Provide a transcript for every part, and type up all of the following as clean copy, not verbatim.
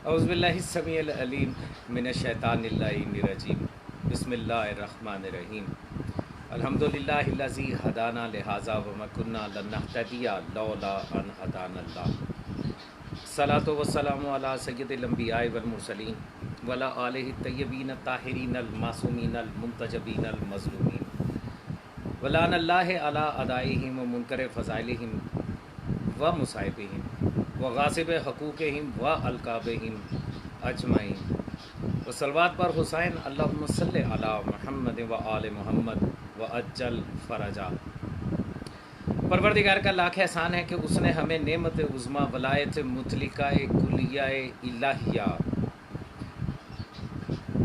اعوذ باللہ السمیع العلیم من الشیطان اللعین الرجیم بسم اللہ الرحمن الرحیم الحمدللہ الذی ہدانا لہذا وما کنا لنہتدی لولا ان ہدانا اللہ الصلاۃ والسلام علی سید الانبیاء والمرسلین وعلی آلہ الطیبین الطاہرین المعصومین المنتجبین المظلومین ولعن اللہ علی اعدائہم و منکر فضائلہم و مصائبہم و غاصب حقوقہم و القابہم اجمعین و صلوات پر حسین اللہم صلی علی محمد و آل محمد و اجل فرجا۔ پروردگار کا لاکھ احسان ہے کہ اس نے ہمیں نعمت عظمیٰ ولایت مطلقہ کلیہ الہیہ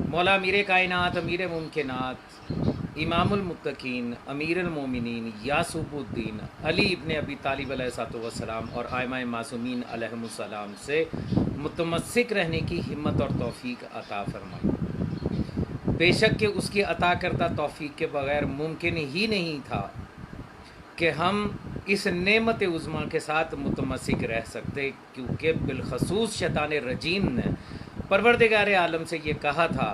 مولا امیر کائنات امیر ممکنات امام المتقین امیر المومنین یاسوب الدین علی ابن ابی طالب علیہ السلام اور ائمہ معصومین علیہم السلام سے متمسک رہنے کی ہمت اور توفیق عطا فرمائی۔ بے شک کہ اس کی عطا کردہ توفیق کے بغیر ممکن ہی نہیں تھا کہ ہم اس نعمت عظمیٰ کے ساتھ متمسک رہ سکتے، کیونکہ بالخصوص شیطان رجیم نے پروردگار عالم سے یہ کہا تھا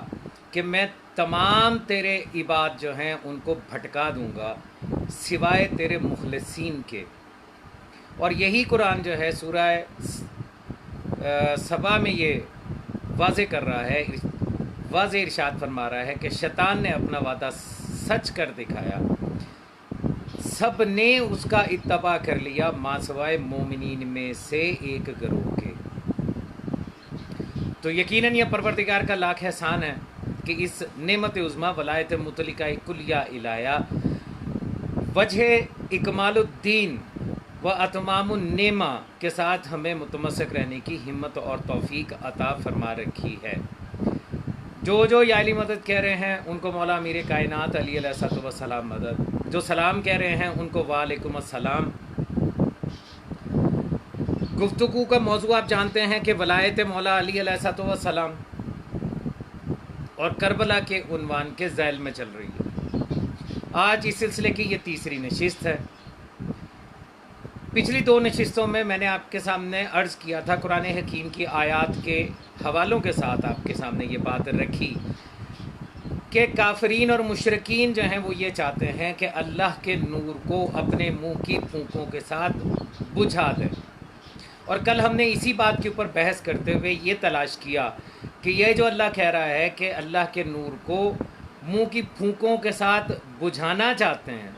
کہ میں تمام تیرے عباد جو ہیں ان کو بھٹکا دوں گا سوائے تیرے مخلصین کے۔ اور یہی قرآن جو ہے سورہ سبا میں یہ واضح کر رہا ہے، واضح ارشاد فرما رہا ہے کہ شیطان نے اپنا وعدہ سچ کر دکھایا، سب نے اس کا اتباع کر لیا ماں سوائے مومنین میں سے ایک گروہ کے۔ تو یقیناً یہ پروردگار کا لاکھ احسان ہے کہ اس نعمت عظمیٰ ولایت مطلقہ کلیہ الہیہ وجہ اکمال الدین و اتمام النعمہ کے ساتھ ہمیں متمسک رہنے کی ہمت اور توفیق عطا فرما رکھی ہے۔ جو یا علی مدد کہہ رہے ہیں ان کو مولا امیر کائنات علی علیہ السلام مدد، جو سلام کہہ رہے ہیں ان کو وعلیکم السلام۔ گفتگو کا موضوع آپ جانتے ہیں کہ ولایت مولا علی علیہ السلام اور کربلا کے عنوان کے ذیل میں چل رہی ہے۔ آج اس سلسلے کی یہ تیسری نشست ہے۔ پچھلی دو نشستوں میں میں نے آپ کے سامنے عرض کیا تھا، قرآن حکیم کی آیات کے حوالوں کے ساتھ آپ کے سامنے یہ بات رکھی کہ کافرین اور مشرکین جو ہیں وہ یہ چاہتے ہیں کہ اللہ کے نور کو اپنے منہ کی پھونکوں کے ساتھ بجھا دیں۔ اور کل ہم نے اسی بات کے اوپر بحث کرتے ہوئے یہ تلاش کیا کہ یہ جو اللہ کہہ رہا ہے کہ اللہ کے نور کو منہ کی پھونکوں کے ساتھ بجھانا چاہتے ہیں،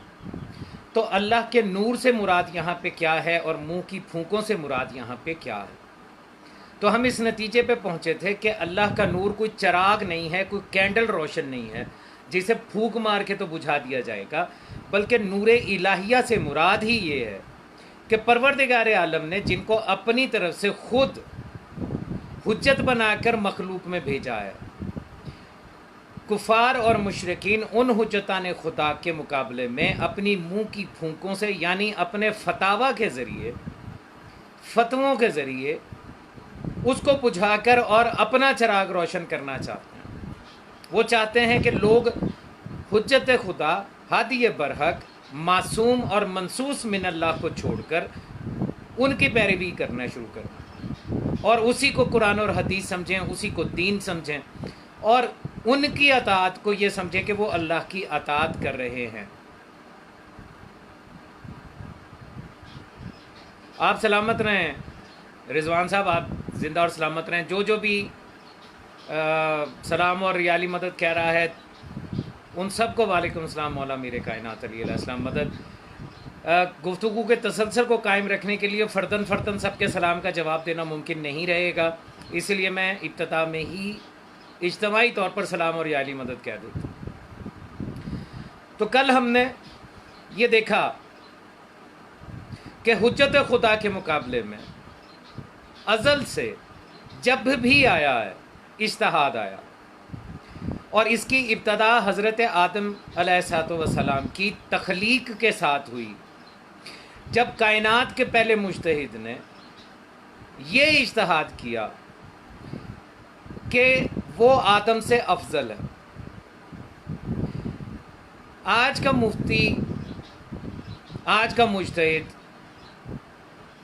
تو اللہ کے نور سے مراد یہاں پہ کیا ہے اور منہ کی پھونکوں سے مراد یہاں پہ کیا ہے؟ تو ہم اس نتیجے پہ پہنچے تھے کہ اللہ کا نور کوئی چراغ نہیں ہے، کوئی کینڈل روشن نہیں ہے جسے پھونک مار کے تو بجھا دیا جائے گا، بلکہ نور الہیہ سے مراد ہی یہ ہے کہ پروردگار عالم نے جن کو اپنی طرف سے خود حجت بنا کر مخلوق میں بھیجا ہے، کفار اور مشرکین ان حجتان خدا کے مقابلے میں اپنی منہ کی پھونکوں سے، یعنی اپنے فتاویٰ کے ذریعے، فتووں کے ذریعے اس کو بجھا کر اور اپنا چراغ روشن کرنا چاہتے ہیں۔ وہ چاہتے ہیں کہ لوگ حجت خدا ہادی برحق معصوم اور منصوص من اللہ کو چھوڑ کر ان کی پیروی کرنا شروع کریں اور اسی کو قرآن اور حدیث سمجھیں، اسی کو دین سمجھیں، اور ان کی اطاعت کو یہ سمجھیں کہ وہ اللہ کی اطاعت کر رہے ہیں۔ آپ سلامت رہیں رضوان صاحب، آپ زندہ اور سلامت رہیں۔ جو بھی سلام اور ریالی مدد کہہ رہا ہے ان سب کو وعلیکم السلام مولا امیر کائنات علی علیہ السلام مدد۔ گفتگو کے تسلسل کو قائم رکھنے کے لیے فردن فردن سب کے سلام کا جواب دینا ممکن نہیں رہے گا، اس لیے میں ابتدا میں ہی اجتماعی طور پر سلام اور یا علی مدد کہہ دیتا ہوں۔ تو کل ہم نے یہ دیکھا کہ حجت خدا کے مقابلے میں ازل سے جب بھی آیا ہے اجتہاد آیا، اور اس کی ابتدا حضرت آدم علیہ السلام کی تخلیق کے ساتھ ہوئی، جب کائنات کے پہلے مجتہد نے یہ اجتہاد کیا کہ وہ آدم سے افضل ہے۔ آج کا مفتی، آج کا مجتہد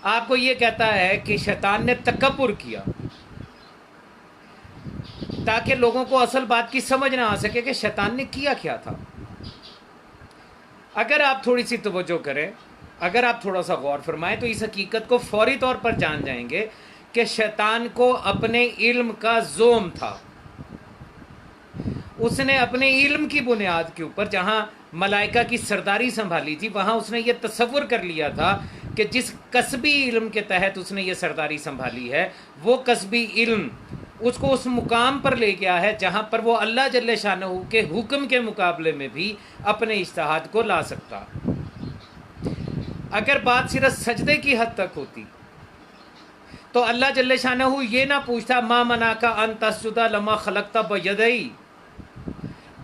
آپ کو یہ کہتا ہے کہ شیطان نے تکبر کیا، تاکہ لوگوں کو اصل بات کی سمجھ نہ آ سکے کہ شیطان نے کیا کیا تھا۔ اگر آپ تھوڑی سی توجہ کریں، اگر آپ تھوڑا سا غور فرمائیں تو اس حقیقت کو فوری طور پر جان جائیں گے کہ شیطان کو اپنے علم کا زوم تھا۔ اس نے اپنے علم کی بنیاد کے اوپر جہاں ملائکہ کی سرداری سنبھالی تھی، وہاں اس نے یہ تصور کر لیا تھا کہ جس قصبی علم کے تحت اس نے یہ سرداری سنبھالی ہے، وہ قصبی علم اس کو اس مقام پر لے گیا ہے جہاں پر وہ اللہ جل شانہ کے حکم کے مقابلے میں بھی اپنے اجتہاد کو لا سکتا۔ اگر بات صرف سجدے کی حد تک ہوتی تو اللہ جل شانہ یہ نہ پوچھتا ما منعک ان تسجد لما خلقت بیدی،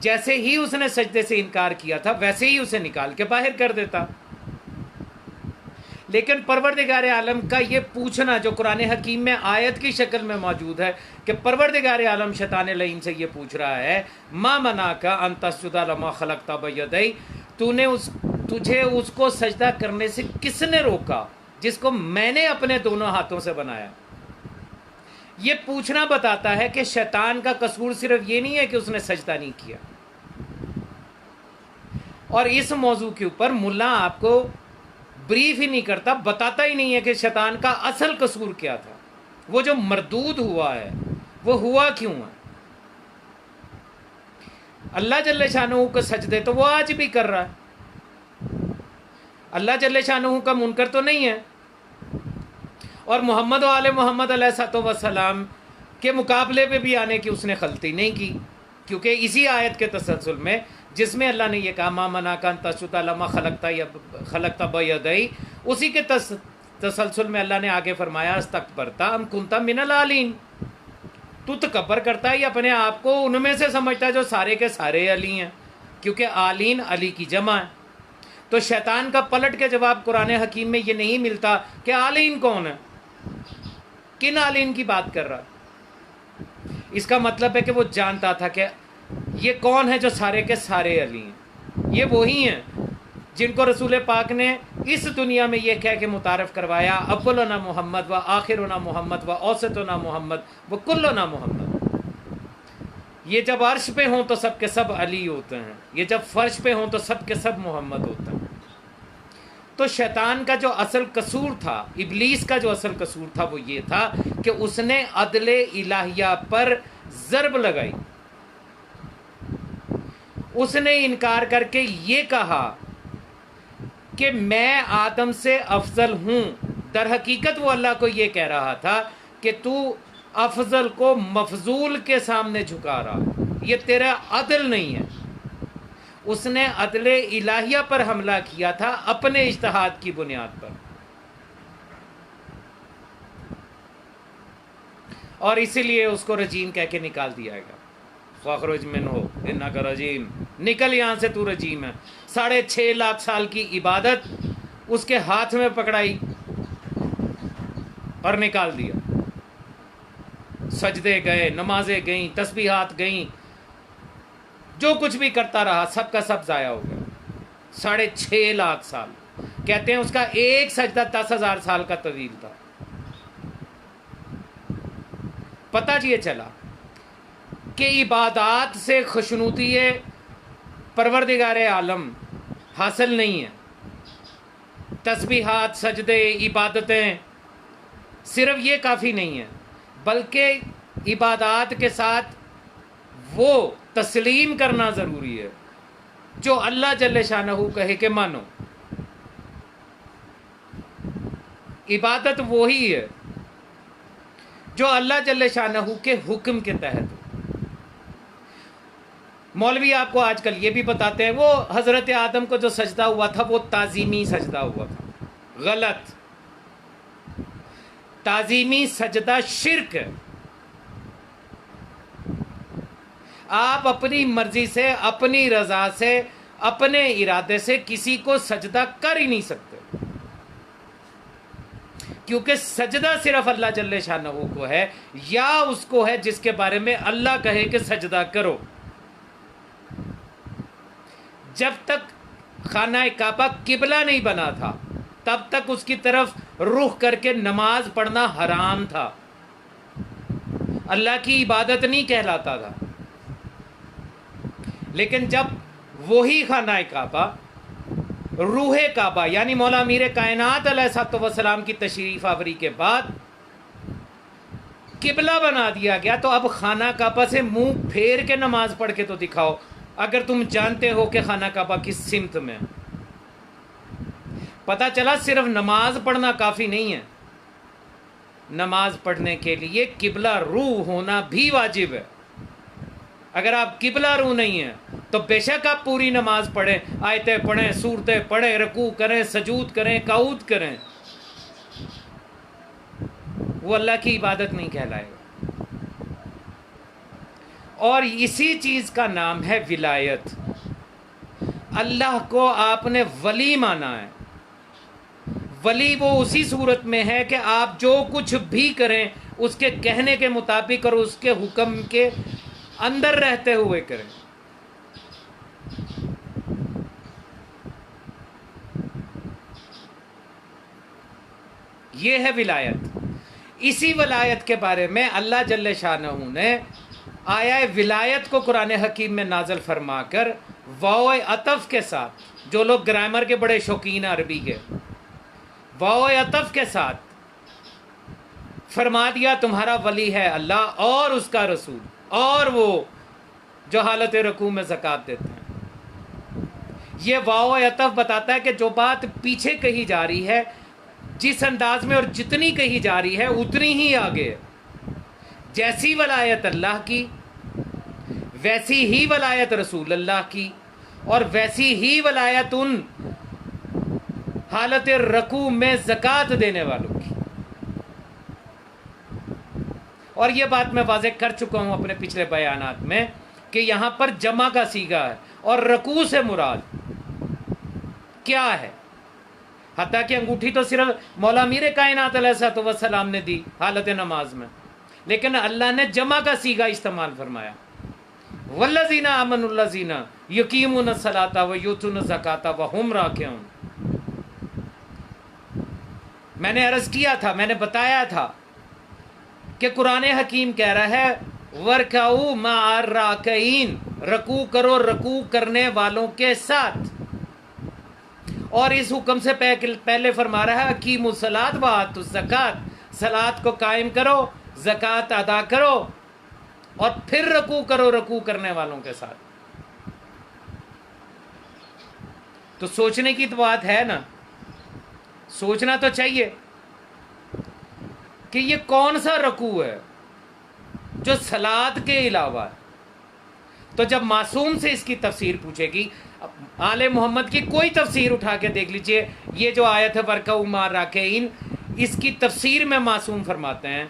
جیسے ہی اس نے سجدے سے انکار کیا تھا ویسے ہی اسے نکال کے باہر کر دیتا۔ لیکن پروردگار عالم کا یہ پوچھنا جو قرآن حکیم میں آیت کی شکل میں موجود ہے کہ پروردگار عالم شیطان لعین سے یہ پوچھ رہا ہے ما منعک ان تسجد لما خلقت بیدی، تجھے اس کو سجدہ کرنے سے کس نے روکا جس کو میں نے اپنے دونوں ہاتھوں سے بنایا۔ یہ پوچھنا بتاتا ہے کہ شیطان کا قصور صرف یہ نہیں ہے کہ اس نے سجدہ نہیں کیا، اور اس موضوع کے اوپر ملا آپ کو بریف ہی نہیں کرتا، بتاتا ہی نہیں ہے کہ شیطان کا اصل قصور کیا تھا، وہ جو مردود ہوا ہے وہ ہوا کیوں ہے۔ اللہ جل شانہ کا سجدے تو وہ آج بھی کر رہا ہے، اللہ جل شانہ کا منکر تو نہیں ہے، اور محمد و آل محمد علیہ الصلوۃ والسلام کے مقابلے پہ بھی آنے کی اس نے غلطی نہیں کی، کیونکہ اسی آیت کے تسلسل میں جس میں اللہ نے یہ کہا ما منعک ان تسجد لما خلقت بیدی، اسی کے تسلسل میں اللہ نے آگے فرمایا استکبرت ام کنت من العالین، تو تکبر کرتا ہے یا اپنے آپ کو ان میں سے سمجھتا ہے جو سارے کے سارے علی ہیں، کیونکہ عالین علی کی جمع ہے۔ تو شیطان کا پلٹ کے جواب قرآن حکیم میں یہ نہیں ملتا کہ عالین کون ہے، کن عالین کی بات کر رہا۔ اس کا مطلب ہے کہ وہ جانتا تھا کہ یہ کون ہے جو سارے کے سارے علی ہیں، یہ وہی ہیں جن کو رسول پاک نے اس دنیا میں یہ کہہ کے متعارف کروایا اولنا محمد و آخرنا محمد و اوسطنا محمد و کلنا محمد۔ یہ جب عرش پہ ہوں تو سب کے سب علی ہوتے ہیں، یہ جب فرش پہ ہوں تو سب کے سب محمد ہوتے ہیں۔ تو شیطان کا جو اصل قصور تھا، ابلیس کا جو اصل قصور تھا وہ یہ تھا کہ اس نے عدل الہیہ پر ضرب لگائی، اس نے انکار کر کے یہ کہا کہ میں آدم سے افضل ہوں۔ در حقیقت وہ اللہ کو یہ کہہ رہا تھا کہ تو افضل کو مفضول کے سامنے جھکا رہا ہے، یہ تیرا عدل نہیں ہے۔ اس نے عدل الہیہ پر حملہ کیا تھا اپنے اجتہاد کی بنیاد پر، اور اسی لیے اس کو رجیم کہہ کے نکال دیا گا، فَاخْرُجْ مِنْهُ إِنَّكَ رَجِيمٌ، نکل یہاں سے تو رجیم ہے۔ 6.5 لاکھ سال کی عبادت اس کے ہاتھ میں پکڑائی اور نکال دیا، سجدے گئے، نمازیں گئیں، تسبیحات گئیں، جو کچھ بھی کرتا رہا سب کا سب ضائع ہو گیا۔ 6.5 لاکھ سال، کہتے ہیں اس کا ایک سجدہ 10,000 سال کا طویل تھا۔ پتہ یہ چلا کہ عبادات سے خوشنودی پروردگار عالم حاصل نہیں ہے، تسبیحات، سجدے، عبادتیں صرف یہ کافی نہیں ہے، بلکہ عبادات کے ساتھ وہ تسلیم کرنا ضروری ہے جو اللہ جل شانہ کہے کہ مانو۔ عبادت وہی ہے جو اللہ جل شانہ کے حکم کے تحت۔ مولوی آپ کو آج کل یہ بھی بتاتے ہیں وہ حضرت آدم کو جو سجدہ ہوا تھا وہ تعظیمی سجدہ ہوا تھا، غلط۔ تعظیمی سجدہ شرک ہے۔ آپ اپنی مرضی سے، اپنی رضا سے، اپنے ارادے سے کسی کو سجدہ کر ہی نہیں سکتے، کیونکہ سجدہ صرف اللہ جل شانہ کو ہے، یا اس کو ہے جس کے بارے میں اللہ کہے کہ سجدہ کرو۔ جب تک خانہ کعبہ قبلہ نہیں بنا تھا تب تک اس کی طرف رخ کر کے نماز پڑھنا حرام تھا۔ اللہ کی عبادت نہیں کہلاتا تھا. لیکن جب وہی خانہ کعبہ، روح کعبہ یعنی مولا میر کائنات علیہ الصلوۃ والسلام کی تشریف آوری کے بعد قبلہ بنا دیا گیا، تو اب خانہ کعبہ سے منہ پھیر کے نماز پڑھ کے تو دکھاؤ اگر تم جانتے ہو کہ خانہ کعبہ کس سمت میں. پتہ چلا صرف نماز پڑھنا کافی نہیں ہے، نماز پڑھنے کے لیے قبلہ رو ہونا بھی واجب ہے. اگر آپ قبلہ رو نہیں ہیں تو بے شک آپ پوری نماز پڑھیں، آیتیں پڑھیں، سورتیں پڑھیں، رکوع کریں، سجود کریں، قعود کریں، وہ اللہ کی عبادت نہیں کہلائے گا. اور اسی چیز کا نام ہے ولایت. اللہ کو آپ نے ولی مانا ہے. ولی وہ اسی صورت میں ہے کہ آپ جو کچھ بھی کریں اس کے کہنے کے مطابق اور اس کے حکم کے اندر رہتے ہوئے کریں. یہ ہے ولایت. اسی ولایت کے بارے میں اللہ جل شانہ نے آیا ولایت کو قرآن حکیم میں نازل فرما کر واو عطف کے ساتھ، جو لوگ گرامر کے بڑے شوقین عربی کے، واو عطف کے ساتھ فرما دیا تمہارا ولی ہے اللہ اور اس کا رسول اور وہ جو حالت رکوع میں زکوٰۃ دیتے ہیں. یہ واو عطف بتاتا ہے کہ جو بات پیچھے کہی جا رہی ہے، جس انداز میں اور جتنی کہی جا رہی ہے اتنی ہی آگے ہے. جیسی ولایت اللہ کی ویسی ہی ولایت رسول اللہ کی، اور ویسی ہی ولایت ان حالت رکوع میں زکوٰۃ دینے والوں کی. اور یہ بات میں واضح کر چکا ہوں اپنے پچھلے بیانات میں کہ یہاں پر جمع کا صیغہ ہے اور رکوع سے مراد کیا ہے. حتیٰ کہ انگوٹھی تو صرف مولا میر کائنات علیہ الصلوۃ والسلام نے دی حالت نماز میں، لیکن اللہ نے جمع کا صیغہ استعمال فرمایا. والذین آمنوا الذین یقیمون الصلاۃ ویؤتون الزکاۃ وہم راکعون. میں نے عرض کیا تھا، میں نے بتایا تھا کہ قرآن حکیم کہہ رہا ہے وَارْكَعُوا مَعَ الرَّاكِعِينَ، رکوع کرو رکوع کرنے والوں کے ساتھ. اور اس حکم سے پہلے فرما رہا ہے اقیموا الصلاۃ وآتوا الزکاۃ، صلاۃ کو قائم کرو، زکوٰۃ ادا کرو، اور پھر رکوع کرو رکوع کرنے والوں کے ساتھ. تو سوچنے کی تو بات ہے نا، سوچنا تو چاہیے کہ یہ کون سا رکوع ہے جو صلاۃ کے علاوہ ہے. تو جب معصوم سے اس کی تفسیر پوچھے گی، آل محمد کی کوئی تفسیر اٹھا کے دیکھ لیجئے، یہ جو آیت ہے وَارْكَعُوا مَعَ الرَّاكِعِينَ، اس کی تفسیر میں معصوم فرماتے ہیں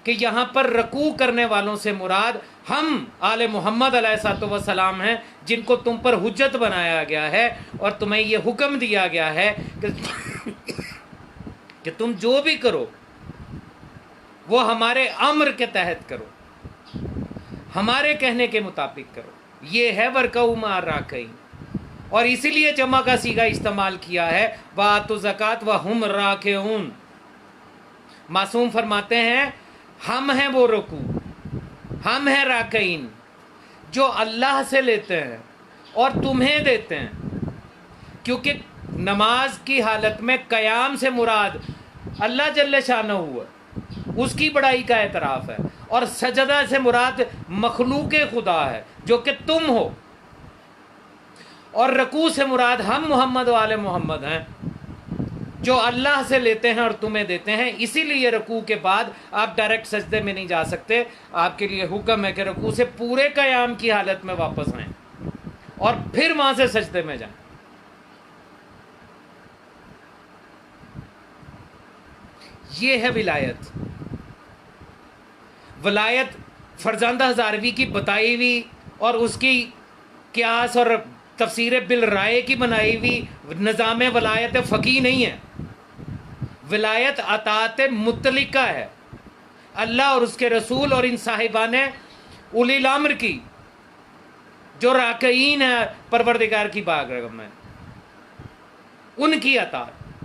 کہ یہاں پر رکوع کرنے والوں سے مراد ہم آل محمد علیہ الصلوۃ والسلام ہیں، جن کو تم پر حجت بنایا گیا ہے اور تمہیں یہ حکم دیا گیا ہے کہ تم جو بھی کرو وہ ہمارے امر کے تحت کرو، ہمارے کہنے کے مطابق کرو. یہ ہے وَارْكَعُوا مَعَ الرَّاكِعِينَ. اور اسی لیے جمع کا صیغہ استعمال کیا ہے وَآتُوا الزَّکَاۃَ وَهُمْ رَاکِعُونَ. معصوم فرماتے ہیں ہم ہیں وہ رکوع، ہم ہیں راکعین جو اللہ سے لیتے ہیں اور تمہیں دیتے ہیں. کیونکہ نماز کی حالت میں قیام سے مراد اللہ جل شانہ ہوا، اس کی بڑائی کا اعتراف ہے، اور سجدہ سے مراد مخلوق خدا ہے جو کہ تم ہو، اور رکوع سے مراد ہم محمد و آل محمد ہیں جو اللہ سے لیتے ہیں اور تمہیں دیتے ہیں. اسی لیے رکوع کے بعد آپ ڈائریکٹ سجدے میں نہیں جا سکتے، آپ کے لیے حکم ہے کہ رکوع سے پورے قیام کی حالت میں واپس آئیں اور پھر وہاں سے سجدے میں جائیں. یہ ہے ولایت. ولایت فرزندہ ہزاروی کی بتائی ہوئی اور اس کی قیاس اور تفسیر بالرائے کی بنائی ہوئی نظام ولایت فقہی نہیں ہے. ولایت اطاعت مطلقہ ہے اللہ اور اس کے رسول اور ان صاحبان اولی الامر کی جو راکعین ہیں پروردگار کی بارگاہ میں، ان کی اطاعت.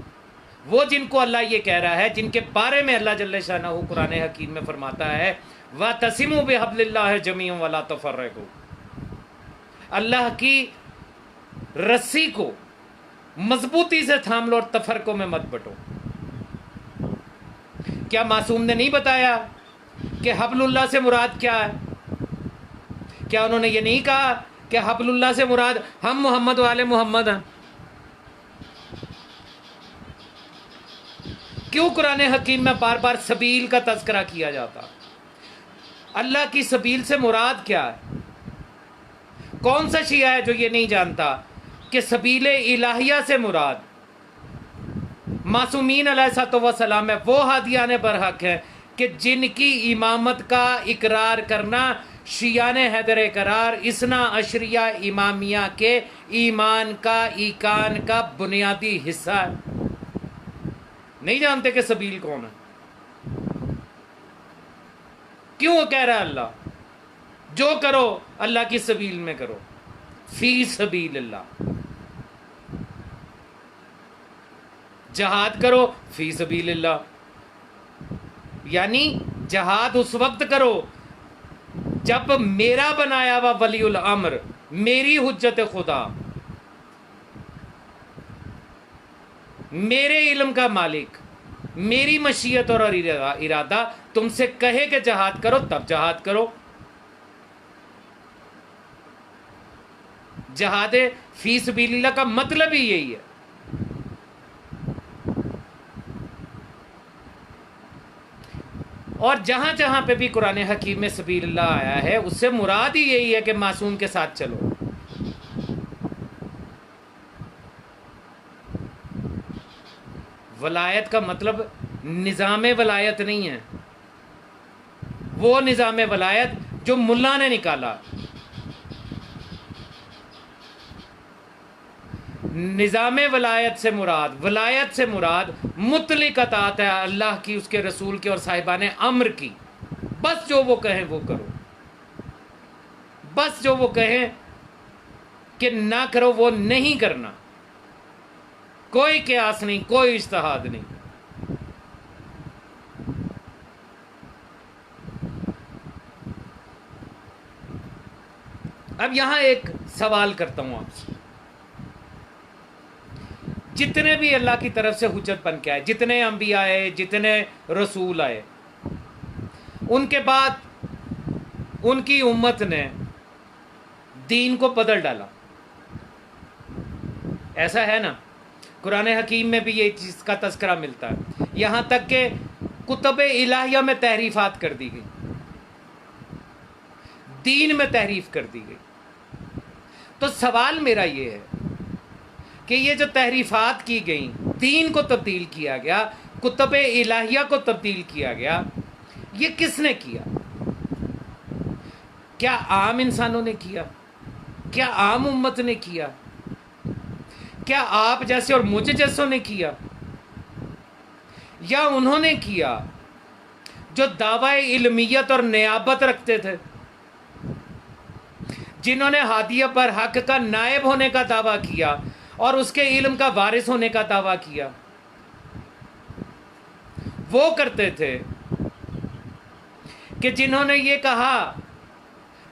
وہ جن کو اللہ یہ کہہ رہا ہے، جن کے بارے میں اللہ جل شانہ قرآن حکیم میں فرماتا ہے وَاعْتَصِمُوا بِحَبْلِ اللَّهِ جَمِيعًا وَلَا تَفَرَّقُوا، اللہ کی رسی کو مضبوطی سے تھام لو اور تفرقوں میں مت بٹو۔ کیا معصوم نے نہیں بتایا کہ حبل اللہ سے مراد کیا ہے؟ کیا انہوں نے یہ نہیں کہا کہ حبل اللہ سے مراد ہم محمد والے محمد ہیں؟ کیوں قرآن حکیم میں بار بار سبیل کا تذکرہ کیا جاتا؟ اللہ کی سبیل سے مراد کیا ہے؟ کون سا شیعہ ہے جو یہ نہیں جانتا کہ سبیل الہیہ سے مراد معصومین علیہ الصلوۃ والسلام ہے، وہ ہادیان برحق ہیں کہ جن کی امامت کا اقرار کرنا شیعان حیدر قرار اثنا عشریہ امامیہ کے ایمان کا ایقان کا بنیادی حصہ ہے۔ نہیں جانتے کہ سبیل کون ہے؟ کیوں کہہ رہا ہے اللہ جو کرو اللہ کی سبیل میں کرو، فی سبیل اللہ۔ جہاد کرو فی سبیل اللہ، یعنی جہاد اس وقت کرو جب میرا بنایا ہوا ولی الامر، میری حجت خدا، میرے علم کا مالک، میری مشیت اور ارادہ تم سے کہے کہ جہاد کرو تب جہاد کرو۔ جہاد فی سبیل اللہ کا مطلب ہی یہی ہے۔ اور جہاں جہاں پہ بھی قرآن حکیم میں سبیل اللہ آیا ہے اس سے مراد ہی یہی ہے کہ معصوم کے ساتھ چلو۔ ولایت کا مطلب نظام ولایت نہیں ہے، وہ نظام ولایت جو ملا نے نکالا۔ نظام ولایت سے مراد مطلق اطاعت ہے اللہ کی، اس کے رسول کی اور صاحبان امر کی۔ بس جو وہ کہیں وہ کرو، بس جو وہ کہیں کہ نہ کرو وہ نہیں کرنا، کوئی قیاس نہیں، کوئی اجتہاد نہیں۔ اب یہاں ایک سوال کرتا ہوں آپ سے، جتنے بھی اللہ کی طرف سے حجت بن کے آئے، جتنے انبیاء آئے، جتنے رسول آئے، ان کے بعد ان کی امت نے دین کو بدل ڈالا، ایسا ہے نا؟ قرآن حکیم میں بھی یہ چیز کا تذکرہ ملتا ہے، یہاں تک کہ کتب الہیہ میں تحریفات کر دی گئی، دین میں تحریف کر دی گئی۔ تو سوال میرا یہ ہے کہ یہ جو تحریفات کی گئیں، دین کو تبدیل کیا گیا، کتب الہیہ کو تبدیل کیا گیا، یہ کس نے کیا؟ کیا عام انسانوں نے کیا؟ کیا عام امت نے کیا؟ کیا آپ جیسے اور مجھ جیسوں نے کیا؟ یا انہوں نے کیا جو دعوی علمیت اور نیابت رکھتے تھے، جنہوں نے ہادیہ پر حق کا نائب ہونے کا دعویٰ کیا اور اس کے علم کا وارث ہونے کا دعویٰ کیا؟ وہ کرتے تھے کہ جنہوں نے یہ کہا،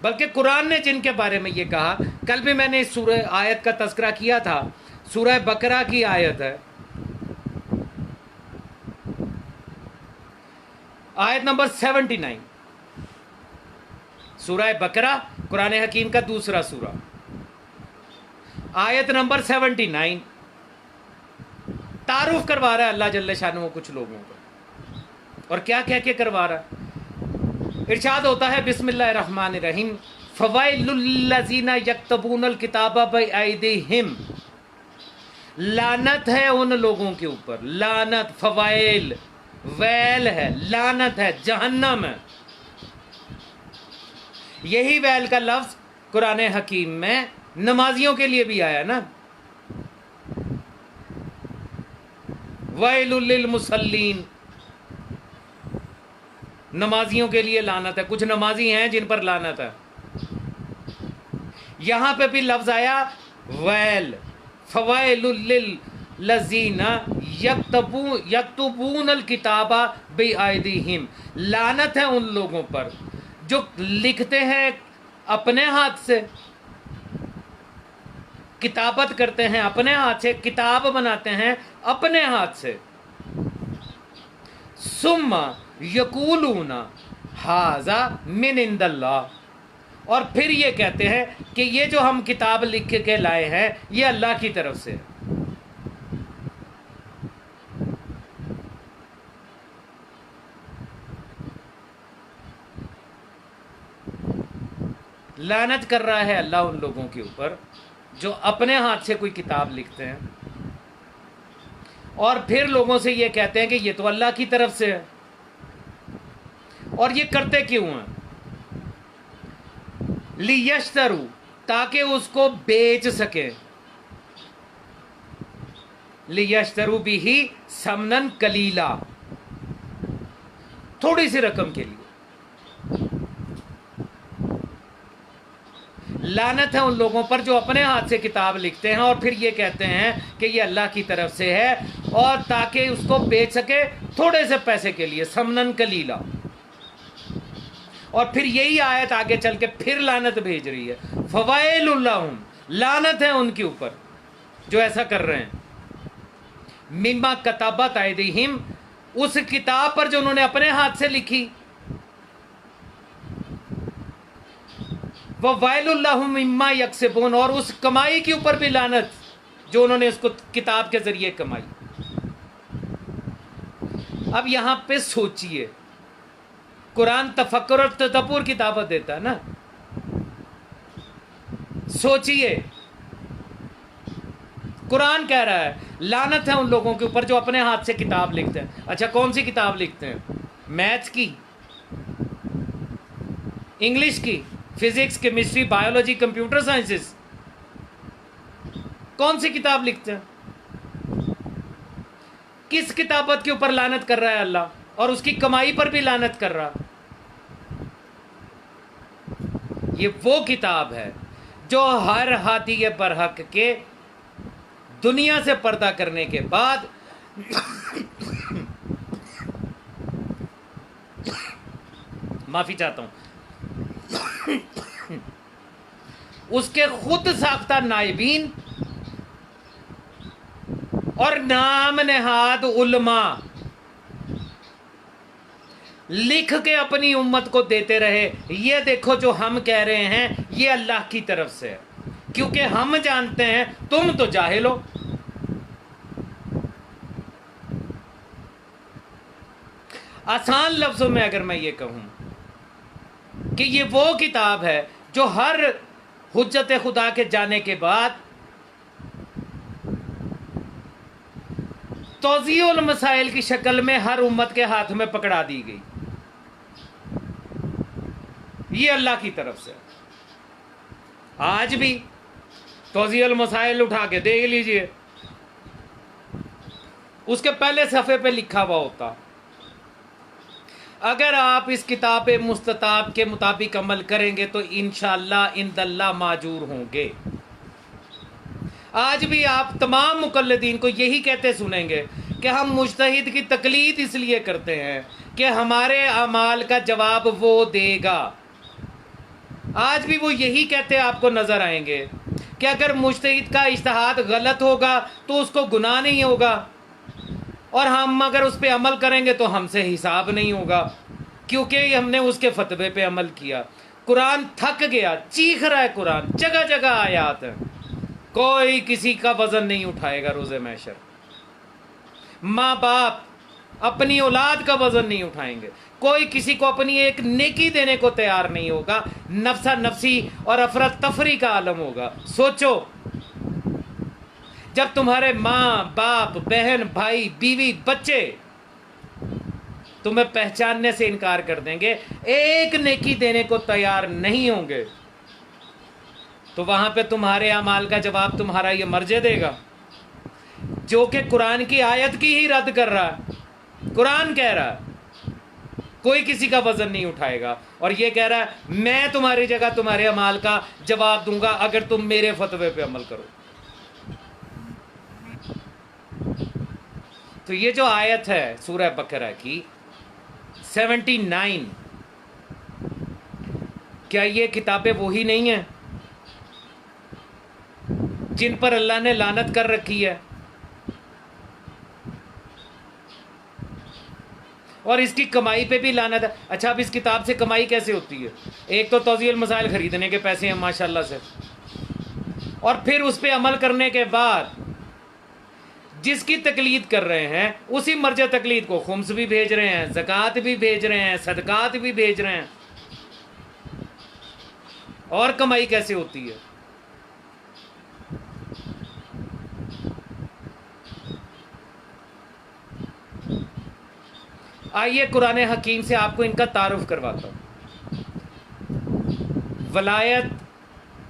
بلکہ قرآن نے جن کے بارے میں یہ کہا، کل بھی میں نے اس سورہ آیت کا تذکرہ کیا تھا، سورہ بقرہ کی آیت ہے، آیت نمبر 79، سورہ بقرہ قرآن حکیم کا دوسرا سورہ، آیت نمبر 79 تعارف کروا رہا ہے اللہ جل شانہ کچھ لوگوں کو، اور کیا کہہ کے کروا رہا ہے؟ ارشاد ہوتا ہے بسم اللہ الرحمن الرحیم، فویل للذین یکتبون الکتاب بایدیہم، لعنت ہے ان لوگوں کے اوپر، لعنت، فوائل، ویل ہے، لعنت ہے، جہنم ہے۔ یہی ویل کا لفظ قرآن حکیم میں نمازیوں کے لیے بھی آیا نا، ویل للمصلین، نمازیوں کے لیے لعنت ہے، کچھ نمازی ہیں جن پر لعنت ہے۔ یہاں پہ بھی لفظ آیا ویل، فویل للذین یکتبون الکتابہ بِایدیہم، لعنت ہے ان لوگوں پر جو لکھتے ہیں اپنے ہاتھ سے، کتابت کرتے ہیں اپنے ہاتھ سے، کتاب بناتے ہیں اپنے ہاتھ سے، ثم یقولون ھذا من عند اللہ، اور پھر یہ کہتے ہیں کہ یہ جو ہم کتاب لکھ کے لائے ہیں یہ اللہ کی طرف سے ہے۔ لعنت کر رہا ہے اللہ ان لوگوں کے اوپر جو اپنے ہاتھ سے کوئی کتاب لکھتے ہیں اور پھر لوگوں سے یہ کہتے ہیں کہ یہ تو اللہ کی طرف سے ہے۔ اور یہ کرتے کیوں ہیں؟ لیشترو، تاکہ اس کو بیچ سکے، لیشترو بھی ثمنن قلیلا، تھوڑی سی رقم کے لیے۔ لعنت ہے ان لوگوں پر جو اپنے ہاتھ سے کتاب لکھتے ہیں اور پھر یہ کہتے ہیں کہ یہ اللہ کی طرف سے ہے، اور تاکہ اس کو بیچ سکے تھوڑے سے پیسے کے لیے، ثمنن قلیلا۔ اور پھر یہی آیت آگے چل کے پھر لعنت بھیج رہی ہے، فوائل لہم، لعنت ہے ان کے اوپر جو ایسا کر رہے ہیں، مما کتبت ایدیہم، اس کتاب پر جو انہوں نے اپنے ہاتھ سے لکھی، وویل لہم مما یکسبون، اور اس کمائی کے اوپر بھی لعنت جو انہوں نے اس کو کتاب کے ذریعے کمائی۔ اب یہاں پہ سوچئے، قرآن تفکر اور تدبر کی دعوت دیتا ہے نا، سوچئے، قرآن کہہ رہا ہے لعنت ہے ان لوگوں کے اوپر جو اپنے ہاتھ سے کتاب لکھتے ہیں۔ اچھا کون سی کتاب لکھتے ہیں؟ میتھس کی، انگلش کی، physics, chemistry, biology, computer sciences, کون سی کتاب لکھتے ہیں؟ کس کتابت کے اوپر لعنت کر رہا ہے اللہ، اور اس کی کمائی پر بھی لعنت کر رہا۔ یہ وہ کتاب ہے جو ہر ہاتھی برحق کے دنیا سے پردہ کرنے کے بعد معافی چاہتا ہوں، اس کے خود ساختہ نائبین اور نام نہاد علماء لکھ کے اپنی امت کو دیتے رہے، یہ دیکھو جو ہم کہہ رہے ہیں یہ اللہ کی طرف سے ہے، کیونکہ ہم جانتے ہیں، تم تو جاہل ہو۔ آسان لفظوں میں اگر میں یہ کہوں کہ یہ وہ کتاب ہے جو ہر حجت خدا کے جانے کے بعد توضیح المسائل کی شکل میں ہر امت کے ہاتھ میں پکڑا دی گئی، یہ اللہ کی طرف سے۔ آج بھی توضیح المسائل اٹھا کے دیکھ لیجئے، اس کے پہلے صفحے پہ لکھا ہوا ہوتا اگر آپ اس کتاب مستطاب کے مطابق عمل کریں گے تو انشاءاللہ عند اللہ ماجور ہوں گے۔ آج بھی آپ تمام مقلدین کو یہی کہتے سنیں گے کہ ہم مجتہد کی تقلید اس لیے کرتے ہیں کہ ہمارے اعمال کا جواب وہ دے گا۔ آج بھی وہ یہی کہتے آپ کو نظر آئیں گے کہ اگر مجتہد کا اجتہاد غلط ہوگا تو اس کو گناہ نہیں ہوگا، اور ہم اگر اس پہ عمل کریں گے تو ہم سے حساب نہیں ہوگا، کیونکہ ہم نے اس کے فتوے پہ عمل کیا۔ قرآن تھک گیا، چیخ رہا ہے قرآن، جگہ جگہ آیات ہیں، کوئی کسی کا وزن نہیں اٹھائے گا روز محشر۔ ماں باپ اپنی اولاد کا وزن نہیں اٹھائیں گے، کوئی کسی کو اپنی ایک نیکی دینے کو تیار نہیں ہوگا، نفسا نفسی اور افراتفری کا عالم ہوگا۔ سوچو، جب تمہارے ماں باپ بہن بھائی بیوی بچے تمہیں پہچاننے سے انکار کر دیں گے، ایک نیکی دینے کو تیار نہیں ہوں گے، تو وہاں پہ تمہارے اعمال کا جواب تمہارا یہ مرجع دے گا، جو کہ قرآن کی آیت کی ہی رد کر رہا ہے۔ قرآن کہہ رہا ہے کوئی کسی کا وزن نہیں اٹھائے گا، اور یہ کہہ رہا ہے میں تمہاری جگہ تمہارے اعمال کا جواب دوں گا اگر تم میرے فتوے پہ عمل کرو۔ تو یہ جو آیت ہے سورہ بقرہ کی 79، کیا یہ کتابیں وہی نہیں ہیں جن پر اللہ نے لعنت کر رکھی ہے؟ اور اس کی کمائی پہ بھی لعنت ہے۔ اچھا، اب اس کتاب سے کمائی کیسے ہوتی ہے؟ ایک تو توضیح المسائل خریدنے کے پیسے ہیں ماشاءاللہ سے، اور پھر اس پہ عمل کرنے کے بعد جس کی تقلید کر رہے ہیں اسی مرجع تقلید کو خمس بھی بھیج رہے ہیں، زکوٰۃ بھی بھیج رہے ہیں، صدقات بھی بھیج رہے ہیں، اور کمائی کیسے ہوتی ہے؟ آئیے قرآن حکیم سے آپ کو ان کا تعارف کرواتا ہوں۔ ولایت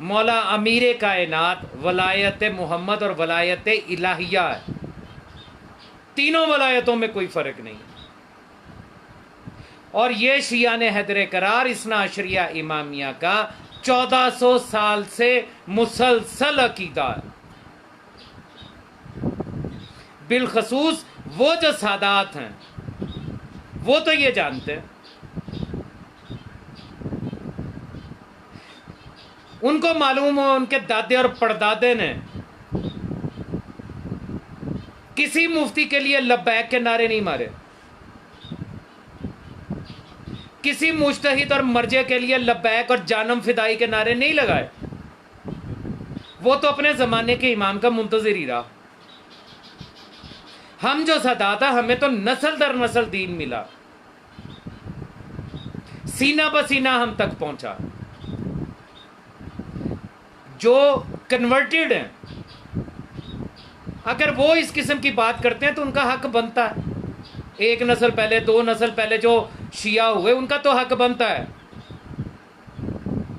مولا امیر کائنات، ولایت محمد اور ولایت الہیہ ہے، تینوں ولایتوں میں کوئی فرق نہیں، اور یہ شیعان حیدر قرار اثنا عشریہ امامیہ کا 1400 سال سے مسلسل عقیدہ ہے۔ بالخصوص وہ جو سادات ہیں وہ تو یہ جانتے ہیں، ان کو معلوم ہو ان کے دادے اور پردادے نے کسی مفتی کے لیے لبیک کے نعرے نہیں مارے، کسی مجتہد اور مرجع کے لیے لبیک اور جانم فدائی کے نعرے نہیں لگائے، وہ تو اپنے زمانے کے امام کا منتظر ہی رہا۔ ہم جو سادات ہیں ہمیں تو نسل در نسل دین ملا، سینہ بسینہ ہم تک پہنچا۔ جو کنورٹڈ ہیں اگر وہ اس قسم کی بات کرتے ہیں تو ان کا حق بنتا ہے، ایک نسل پہلے، دو نسل پہلے جو شیعہ ہوئے ان کا تو حق بنتا ہے،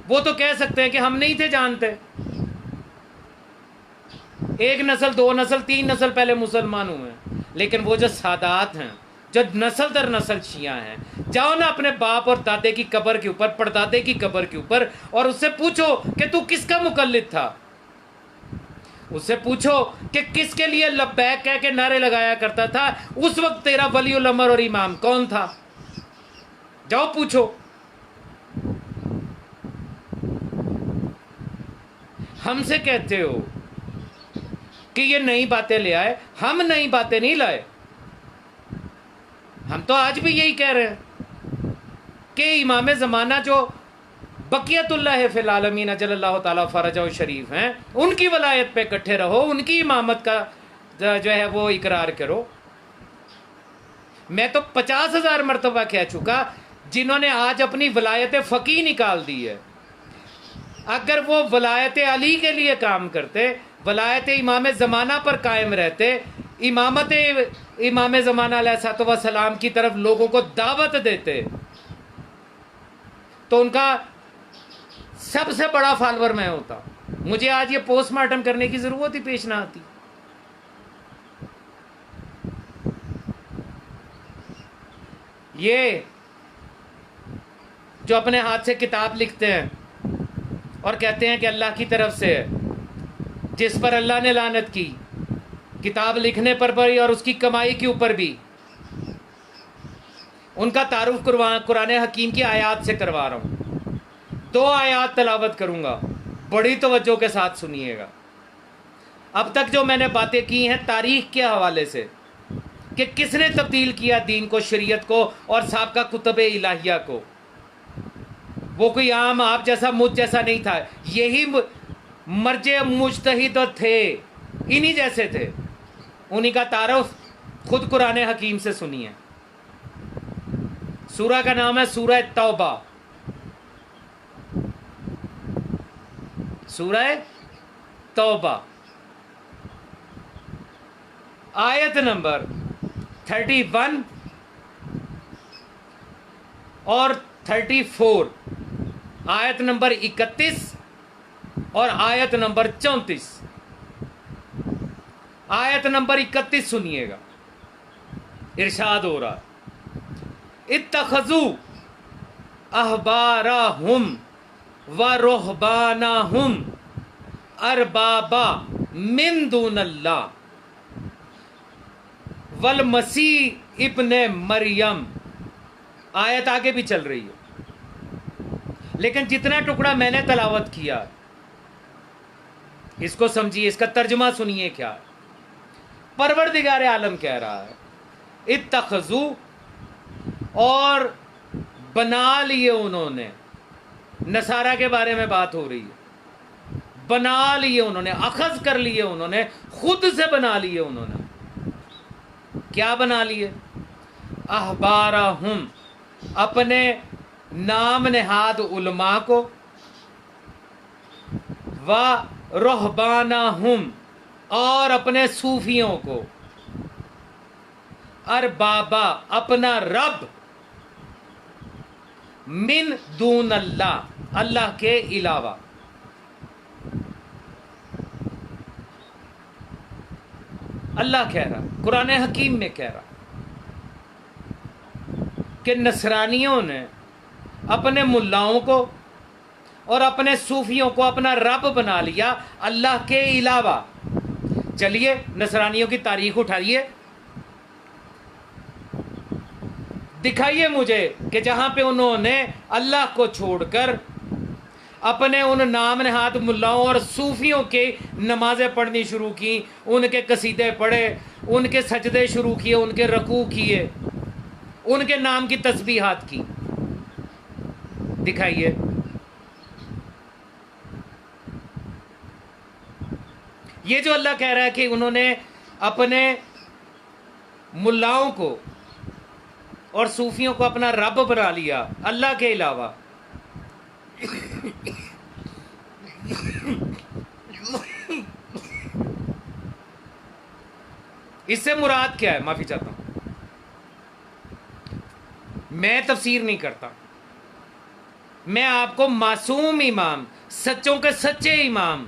وہ تو کہہ سکتے ہیں کہ ہم نہیں تھے جانتے، ایک نسل، دو نسل، تین نسل پہلے مسلمان ہوئے ہیں۔ لیکن وہ جو سادات ہیں، جو نسل در نسل شیعہ ہیں، جاؤ نا اپنے باپ اور دادے کی قبر کے اوپر، پردادے کی قبر کے اوپر، اور اس سے پوچھو کہ تو کس کا مقلد تھا، اس سے پوچھو کہ کس کے لیے لبیک کہہ کے نعرے لگایا کرتا تھا، اس وقت تیرا ولی الامر اور امام کون تھا، جاؤ پوچھو۔ ہم سے کہتے ہو کہ یہ نئی باتیں لے آئے، ہم نئی باتیں نہیں لائے، ہم تو آج بھی یہی کہہ رہے ہیں کہ امام زمانہ جو بقیت اللہ فی العالمین اجل اللہ تعالیٰ فرجہ شریف ہیں، ان کی ولایت پہ اکٹھے رہو، ان کی امامت کا جو ہے وہ اقرار کرو۔ میں تو 50,000 مرتبہ کہہ چکا، جنہوں نے آج اپنی ولایت فقیہ نکال دی ہے، اگر وہ ولایت علی کے لیے کام کرتے، ولایت امام زمانہ پر قائم رہتے، امامت امام زمانہ علیہ الصلوۃ والسلام کی طرف لوگوں کو دعوت دیتے، تو ان کا سب سے بڑا فالوور میں ہوتا، مجھے آج یہ پوسٹ مارٹم کرنے کی ضرورت ہی پیش نہ آتی۔ یہ جو اپنے ہاتھ سے کتاب لکھتے ہیں اور کہتے ہیں کہ اللہ کی طرف سے ہے، جس پر اللہ نے لعنت کی، کتاب لکھنے پر بھی اور اس کی کمائی کے اوپر بھی، ان کا تعارف قرآن حکیم کی آیات سے کروا رہا ہوں۔ 2 آیات تلاوت کروں گا، بڑی توجہ کے ساتھ سنیے گا۔ اب تک جو میں نے باتیں کی ہیں تاریخ کے حوالے سے کہ کس نے تبدیل کیا دین کو، شریعت کو اور سابقہ کتب الہیہ کو، وہ کوئی عام آپ جیسا مجھ جیسا نہیں تھا، یہی مرجع مجتہد تھے، انہی جیسے تھے، انہی کا تعارف خود قرآن حکیم سے سنیے۔ سورہ کا نام ہے سورہ توبہ، سورہ توبہ، آیت نمبر 31 اور 34، آیت نمبر 31 اور آیت نمبر 34۔ آیت نمبر 31 سنیے گا، ارشاد ہو رہا، اتخذوا احبارہم ورہبانہم اربابا من دون اللہ والمسیح ابن مریم. آیت آگے بھی چل رہی ہے، لیکن جتنا ٹکڑا میں نے تلاوت کیا اس کو سمجھیے، اس کا ترجمہ سنیے. کیا پروردگار عالم کہہ رہا ہے اتخذو، اور بنا لیے انہوں نے. نصارہ کے بارے میں بات ہو رہی ہے. بنا لیے انہوں نے، اخذ کر لیے انہوں نے، خود سے بنا لیے انہوں نے. کیا بنا لیے؟ احبارہم، اپنے نام نہاد علماء کو، و رہبانہم، اور اپنے صوفیوں کو، اربابا، اپنا رب، من دون اللہ، اللہ کے علاوہ. اللہ کہہ رہا، قرآن حکیم میں کہہ رہا کہ نصرانیوں نے اپنے ملاؤں کو اور اپنے صوفیوں کو اپنا رب بنا لیا اللہ کے علاوہ. چلیے نصرانیوں کی تاریخ اٹھائیے، دکھائیے مجھے کہ جہاں پہ انہوں نے اللہ کو چھوڑ کر اپنے ان نام نہاد ملاؤں اور صوفیوں کے نمازیں پڑھنی شروع کی، ان کے قصیدے پڑھے، ان کے سجدے شروع کیے، ان کے رکوع کیے، ان کے نام کی تسبیحات کی. دکھائیے. یہ جو اللہ کہہ رہا ہے کہ انہوں نے اپنے ملاؤں کو اور صوفیوں کو اپنا رب بنا لیا اللہ کے علاوہ، اس سے مراد کیا ہے؟ معافی چاہتا ہوں، میں تفسیر نہیں کرتا، میں آپ کو معصوم امام، سچوں کے سچے امام،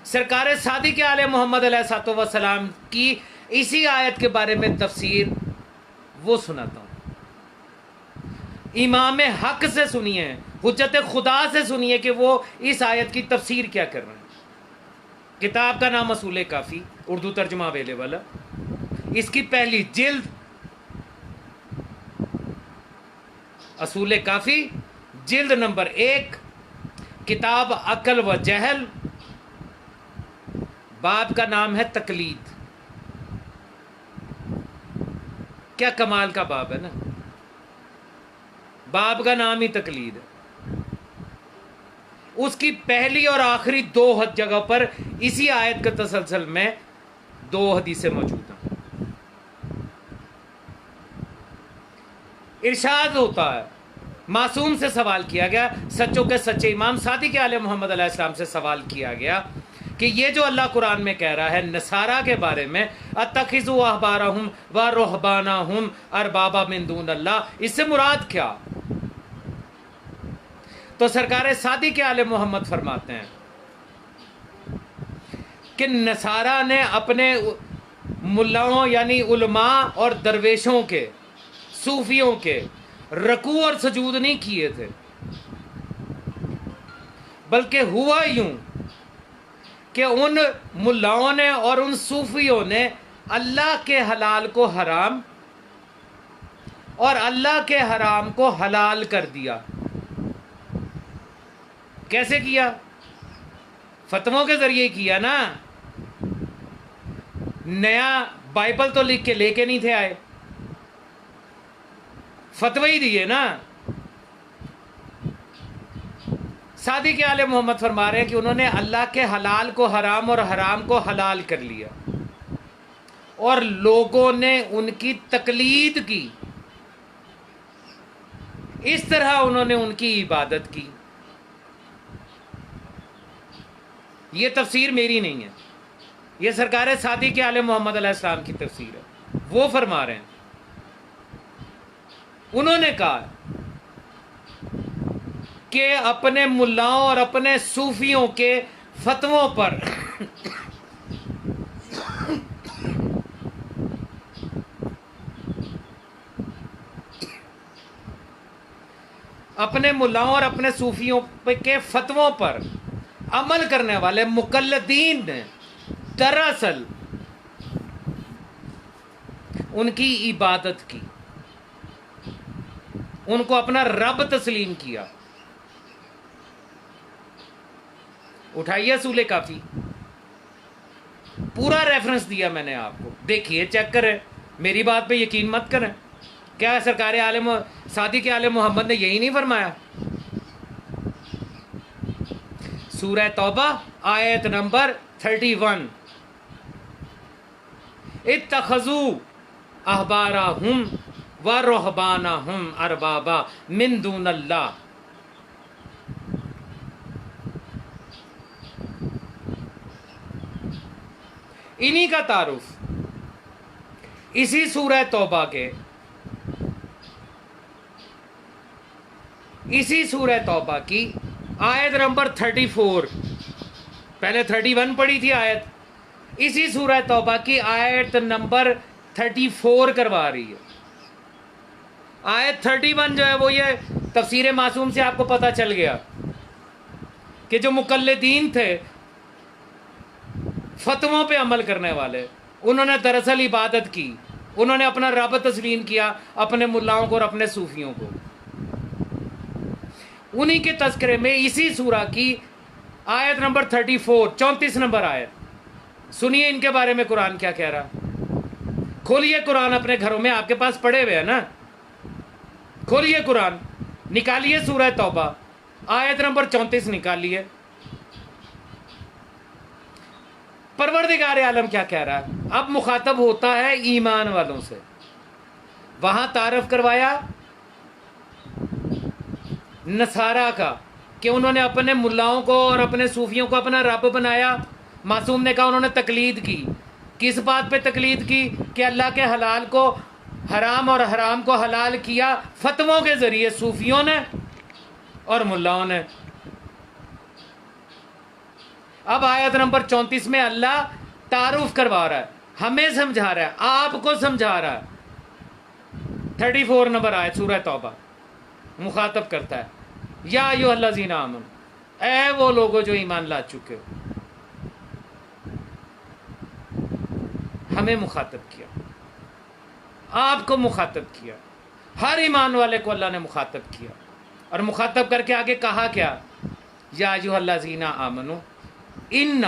سرکار صادق علیہ محمد علیہ الصلوۃ والسلام کی اسی آیت کے بارے میں تفسیر وہ سناتا ہوں. امام حق سے سنیے، حجت خدا سے سنیے کہ وہ اس آیت کی تفسیر کیا کر رہے ہیں. کتاب کا نام اصول کافی، اردو ترجمہ اویلیبل ہے. اس کی پہلی جلد اصول کافی، جلد نمبر 1، کتاب عقل و جہل، باب کا نام ہے تقلید. کیا کمال کا باب ہے نا، باب کا نام ہی تقلید ہے. اس کی پہلی اور آخری 2 جگہ پر اسی آیت کے تسلسل میں 2 حدیثیں موجود ہیں. ارشاد ہوتا ہے، معصوم سے سوال کیا گیا، سچوں کے سچے امام صادق علیہ محمد علیہ السلام سے سوال کیا گیا کہ یہ جو اللہ قرآن میں کہہ رہا ہے نصارہ کے بارے میں، اتخذوا احبارہم و رہبانہم اربابا من دون اللہ، اس سے مراد کیا؟ تو سرکار صادق علیہ محمد فرماتے ہیں کہ نصارہ نے اپنے ملاؤں یعنی علماء اور درویشوں کے، صوفیوں کے رکوع اور سجود نہیں کیے تھے، بلکہ ہوا یوں کہ ان ملاؤں نے اور ان صوفیوں نے اللہ کے حلال کو حرام اور اللہ کے حرام کو حلال کر دیا. کیسے کیا؟ فتووں کے ذریعے کیا نا. نیا بائبل تو لکھ کے لے کے نہیں تھے آئے، فتوی ہی دیے نا. صادق علیہ محمد فرما رہے ہیں کہ انہوں نے اللہ کے حلال کو حرام اور حرام کو حلال کر لیا، اور لوگوں نے ان کی تقلید کی، اس طرح انہوں نے ان کی عبادت کی. یہ تفسیر میری نہیں ہے، یہ سرکار صادق علیہ محمد علیہ السلام کی تفسیر ہے. وہ فرما رہے ہیں، انہوں نے کہا کہ اپنے ملاؤں اور اپنے صوفیوں کے فتووں پر اپنے ملاؤں اور اپنے صوفیوں کے فتووں پر عمل کرنے والے مقلدین نے دراصل ان کی عبادت کی، ان کو اپنا رب تسلیم کیا۔ اٹھائیے اصول کافی، پورا ریفرنس دیا میں نے آپ کو، دیکھیے چیک کریں، میری بات پہ یقین مت کریں۔ کیا سرکار عالم صادق عالم محمد نے یہی نہیں فرمایا؟ سورہ توبہ آیت نمبر 31، اتخذوا احبارہم و رہبانہم اربابا من دون اللہ۔ انہی کا تعارف اسی سورہ توبہ کے، اسی سورہ توبہ کی آیت نمبر 34، پہلے 31 پڑھی تھی آیت، اسی سورہ توبہ کی آیت نمبر 34 کروا رہی ہے۔ آیت 31 جو ہے وہ یہ تفسیر معصوم سے آپ کو پتہ چل گیا کہ جو مقلدین تھے، فتووں پہ عمل کرنے والے، انہوں نے دراصل عبادت کی، انہوں نے اپنا رب تسلیم کیا اپنے ملاؤں کو اور اپنے صوفیوں کو۔ انہی کے تذکرے میں اسی سورہ کی آیت نمبر 34، 34 نمبر آیت، سنیے ان کے بارے میں قرآن کیا کہہ رہا۔ کھولیے قرآن اپنے گھروں میں، آپ کے پاس پڑے ہوئے ہیں نا، کھولیے قرآن، نکالیے سورہ توبہ آیت نمبر 34 نکالیے۔ پروردگار عالم کیا کہہ رہا ہے؟ اب مخاطب ہوتا ہے ایمان والوں سے۔ وہاں تعارف کروایا نصارہ کا کہ انہوں نے اپنے ملاؤں کو اور اپنے صوفیوں کو اپنا رب بنایا۔ معصوم نے کہا انہوں نے تقلید کی۔ کس بات پہ تقلید کی؟ کہ اللہ کے حلال کو حرام اور حرام کو حلال کیا فتووں کے ذریعے صوفیوں نے اور ملاؤں نے۔ اب آیت نمبر 34 میں اللہ تعارف کروا رہا ہے، ہمیں سمجھا رہا ہے، آپ کو سمجھا رہا ہے۔ 34 نمبر آیت سورہ توبہ مخاطب کرتا ہے، یا ایھا الذین آمنوا، اے وہ لوگوں جو ایمان لا چکے ہو۔ ہمیں مخاطب کیا، آپ کو مخاطب کیا، ہر ایمان والے کو اللہ نے مخاطب کیا، اور مخاطب کر کے آگے کہا کیا؟ یا ایھا الذین آمنوا ان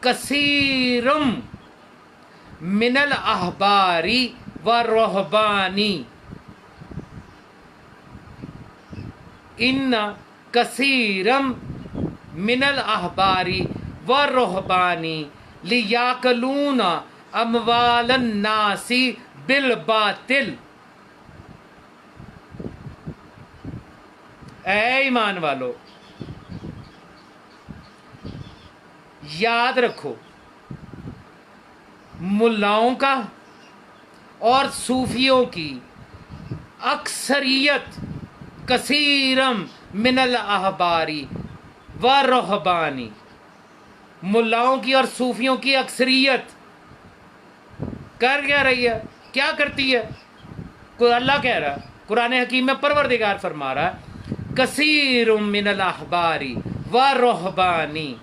کثیر من الاحبار والرہبان، ان کثیر من الاحبار والرہبان لیاکلون اموال الناس بالباطل۔ اے ایمان والو، یاد رکھو ملاؤں کا اور صوفیوں کی اکثریت، کثیرم من الاحباری والرہبانی، ملاؤں کی اور صوفیوں کی اکثریت کر کیا رہی ہے؟ کیا کرتی ہے؟ اللہ کہہ رہا ہے قرآن حکیم میں، پروردگار فرما رہا ہے، کثیر من الاحباری والرہبانی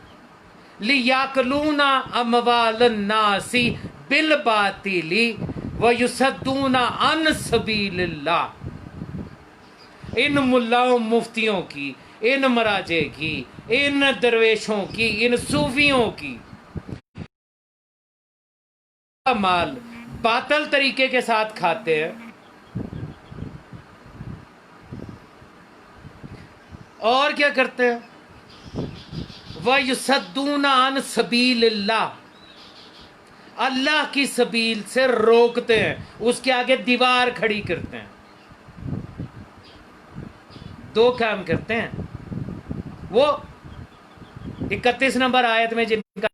لیاکلون اموال الناس بالباطل ویصدون عن سبیل اللہ۔ ان ملاؤں مفتیوں کی، ان مراجع کی، ان درویشوں کی، ان صوفیوں کی مال باطل طریقے کے ساتھ کھاتے ہیں، اور کیا کرتے ہیں؟ وَيُصَدُّونَ عَنْ سَبِيلِ اللَّهِ، اللہ کی سبیل سے روکتے ہیں، اس کے آگے دیوار کھڑی کرتے ہیں۔ دو کام کرتے ہیں وہ 31 نمبر آیت میں جن کا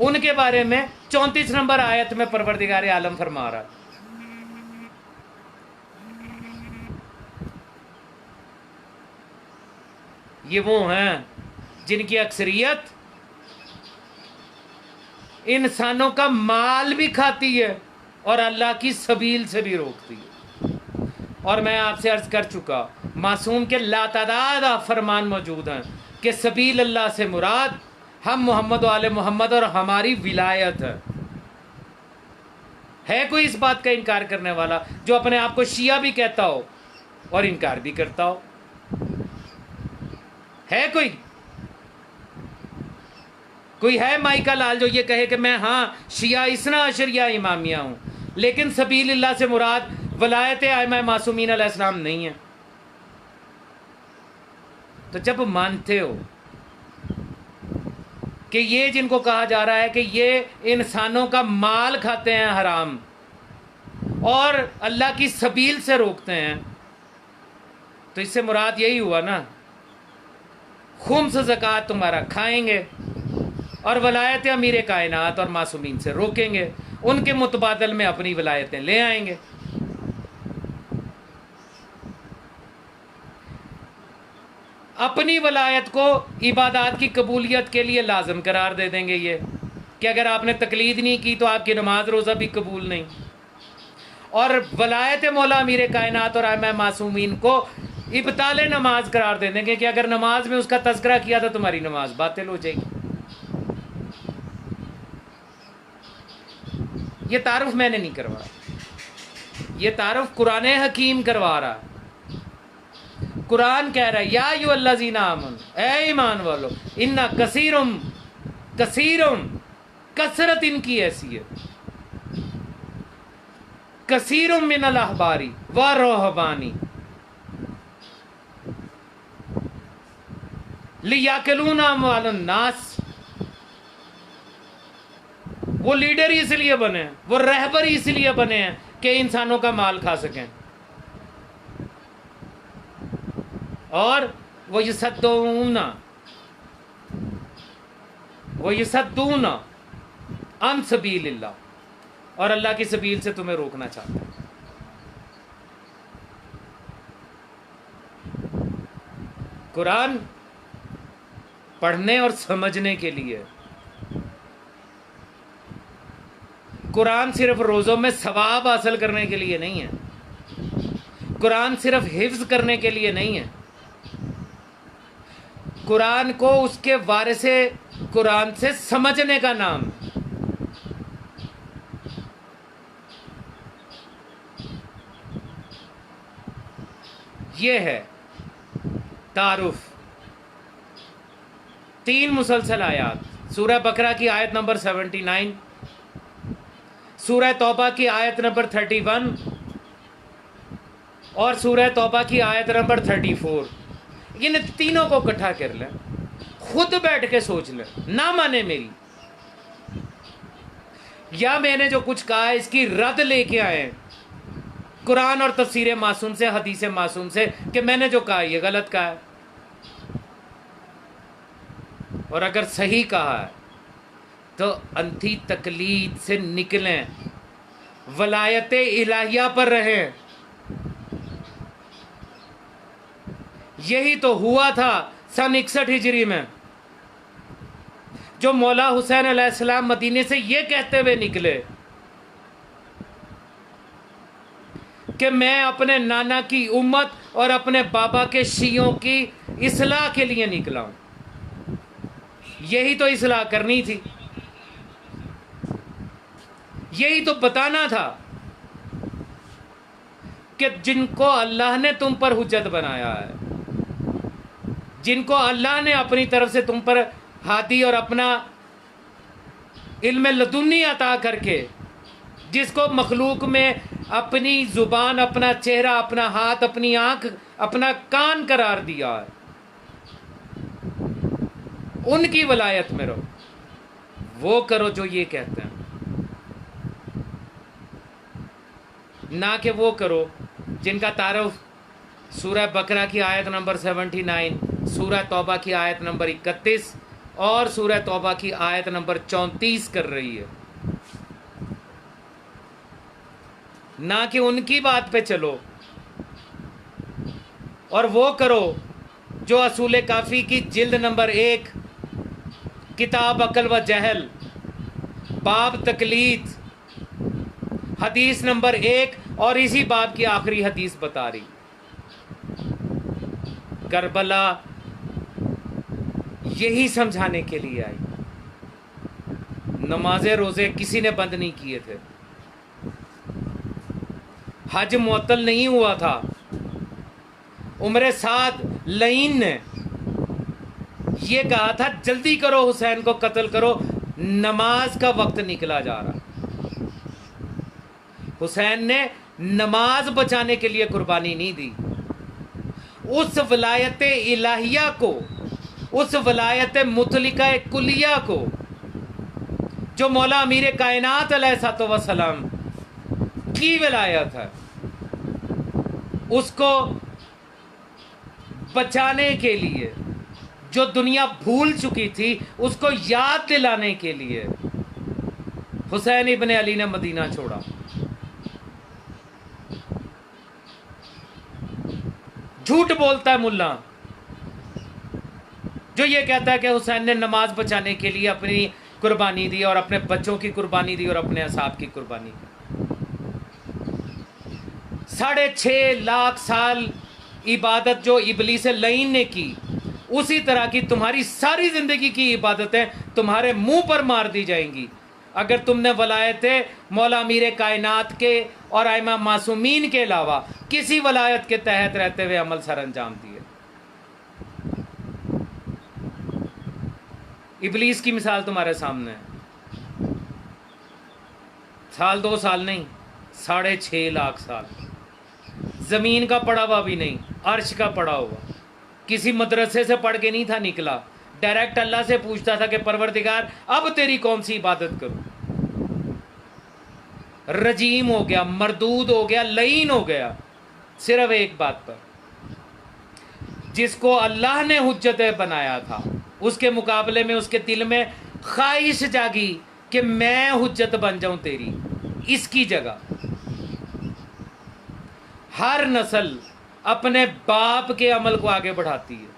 ان کے بارے میں 34 نمبر آیت میں پروردگار عالم فرما رہا ہے۔ یہ وہ ہیں جن کی اکثریت انسانوں کا مال بھی کھاتی ہے اور اللہ کی سبیل سے بھی روکتی ہے۔ اور میں آپ سے عرض کر چکا، معصوم کے لاتعداد فرمان موجود ہیں کہ سبیل اللہ سے مراد ہم محمد و آل محمد اور ہماری ولایت ہے۔ ہے کوئی اس بات کا انکار کرنے والا جو اپنے آپ کو شیعہ بھی کہتا ہو اور انکار بھی کرتا ہو؟ ہے کوئی ہے مائی کا لال جو یہ کہے کہ میں ہاں شیعہ اثنا عشریہ امامیہ ہوں، لیکن سبیل اللہ سے مراد ولایت ائمہ معصومین علیہ السلام نہیں ہے؟ تو جب مانتے ہو کہ یہ جن کو کہا جا رہا ہے کہ یہ انسانوں کا مال کھاتے ہیں حرام اور اللہ کی سبیل سے روکتے ہیں، تو اس سے مراد یہی ہوا نا، خمس زکوٰۃ تمہارا کھائیں گے اور ولایت امیر کائنات اور معصومین سے روکیں گے، ان کے متبادل میں اپنی ولایتیں لے آئیں گے۔ اپنی ولایت کو عبادات کی قبولیت کے لیے لازم قرار دے دیں گے، یہ کہ اگر آپ نے تقلید نہیں کی تو آپ کی نماز روزہ بھی قبول نہیں، اور ولایت مولا امیر کائنات اور ائمہ معصومین کو ابطال نماز قرار دے دیں گے کہ اگر نماز میں اس کا تذکرہ کیا تو تمہاری نماز باطل ہو جائے گی۔ یہ تعارف میں نے نہیں کروایا، یہ تعارف قرآن حکیم کروا رہا۔ قرآن کہہ رہا ہے یا ایھا الذین آمنوا، اے ایمان والو، ان کثیرم کثرت ان کی ایسی ہے، کثیرم من الاحباری والرہبانی لیاکلون اموال الناس۔ وہ لیڈر ہی اس لیے بنے ہیں، وہ رہبر ہی اس لیے بنے ہیں کہ انسانوں کا مال کھا سکیں، اور وہ یصدون عن سبیل اللہ، اور اللہ کی سبیل سے تمہیں روکنا چاہتا ہے۔ قرآن پڑھنے اور سمجھنے کے لیے، قرآن صرف روزوں میں ثواب حاصل کرنے کے لیے نہیں ہے، قرآن صرف حفظ کرنے کے لیے نہیں ہے، قرآن کو اس کے وارث قرآن سے سمجھنے کا نام ہے۔ یہ ہے تعارف۔ 3 مسلسل آیات، سورہ بقرہ کی آیت نمبر 79، سورہ توبہ کی آیت نمبر 31 اور سورہ توبہ کی آیت نمبر 34، ان تینوں کو اکٹھا کر لیں، خود بیٹھ کے سوچ لیں، نہ مانے میری، یا میں نے جو کچھ کہا ہے اس کی رد لے کے آئے قرآن اور تفسیر معصوم سے، حدیث معصوم سے، کہ میں نے جو کہا یہ غلط کہا ہے، اور اگر صحیح کہا ہے تو انتھی تقلید سے نکلیں، ولایت الہیہ پر رہیں۔ یہی تو ہوا تھا سن 61 ہجری میں، جو مولا حسین علیہ السلام مدینے سے یہ کہتے ہوئے نکلے کہ میں اپنے نانا کی امت اور اپنے بابا کے شیعوں کی اصلاح کے لیے نکلا ہوں۔ یہی تو اصلاح کرنی تھی، یہی تو بتانا تھا کہ جن کو اللہ نے تم پر حجت بنایا ہے، جن کو اللہ نے اپنی طرف سے تم پر ہادی اور اپنا علم لدنی عطا کر کے، جس کو مخلوق میں اپنی زبان، اپنا چہرہ، اپنا ہاتھ، اپنی آنکھ، اپنا کان قرار دیا ہے، ان کی ولایت میں رہو، وہ کرو جو یہ کہتے ہیں، نہ کہ وہ کرو جن کا تعارف سورہ بقرہ کی آیت نمبر 79، سورہ توبہ کی آیت نمبر 31 اور سورہ توبہ کی آیت نمبر 34 کر رہی ہے، نہ کہ ان کی بات پہ چلو، اور وہ کرو جو اصول کافی کی جلد نمبر 1، کتاب عقل و جہل، باب تقلید، حدیث نمبر 1 اور اسی باب کی آخری حدیث بتا رہی۔ کربلا یہی سمجھانے کے لیے آئی، نمازیں روزے کسی نے بند نہیں کیے تھے، حج معطل نہیں ہوا تھا. عمر سعد لعین نے یہ کہا تھا جلدی کرو حسین کو قتل کرو، نماز کا وقت نکلا جا رہا. حسین نے نماز بچانے کے لیے قربانی نہیں دی. اس ولایت الہیہ کو، اس ولایت مطلقہ کلیہ کو جو مولا امیر کائنات علیہ الصلوۃ والسلام کی ولایت ہے، اس کو بچانے کے لیے، جو دنیا بھول چکی تھی اس کو یاد دلانے کے لیے حسین ابن علی نے مدینہ چھوڑا. جھوٹ بولتا ہے ملا جو یہ کہتا ہے کہ حسین نے نماز بچانے کے لیے اپنی قربانی دی اور اپنے بچوں کی قربانی دی اور اپنے اصحاب کی قربانی دی. 6.5 لاکھ سال عبادت جو ابلیس لعین نے کی، اسی طرح کی تمہاری ساری زندگی کی عبادتیں تمہارے منہ پر مار دی جائیں گی اگر تم نے ولایت مولا امیر کائنات کے اور ائمہ معصومین کے علاوہ کسی ولایت کے تحت رہتے ہوئے عمل سر انجام دیے. ابلیس کی مثال تمہارے سامنے ہے. 2 سال نہیں، 6.5 لاکھ سال. زمین کا پڑا ہوا بھی نہیں، عرش کا پڑا ہوا. کسی مدرسے سے پڑھ کے نہیں تھا نکلا، ڈائریکٹ اللہ سے پوچھتا تھا کہ پروردگار اب تیری کون سی عبادت کروں. رجیم ہو گیا، مردود ہو گیا، لعین ہو گیا صرف ایک بات پر، جس کو اللہ نے حجت بنایا تھا اس کے مقابلے میں اس کے دل میں خواہش جاگی کہ میں حجت بن جاؤں تیری. اس کی جگہ ہر نسل اپنے باپ کے عمل کو آگے بڑھاتی ہے،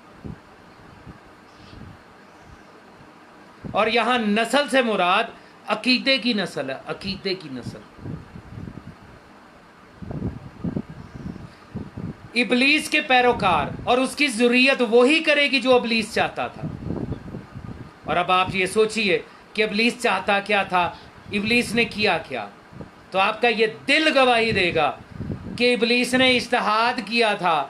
اور یہاں نسل سے مراد عقیدے کی نسل ہے. عقیدے کی نسل. ابلیس کے پیروکار اور اس کی ذریت وہی کرے گی جو ابلیس چاہتا تھا. اور اب آپ یہ سوچئے کہ ابلیس چاہتا کیا تھا، ابلیس نے کیا کیا، تو آپ کا یہ دل گواہی دے گا کہ ابلیس نے اجتہاد کیا تھا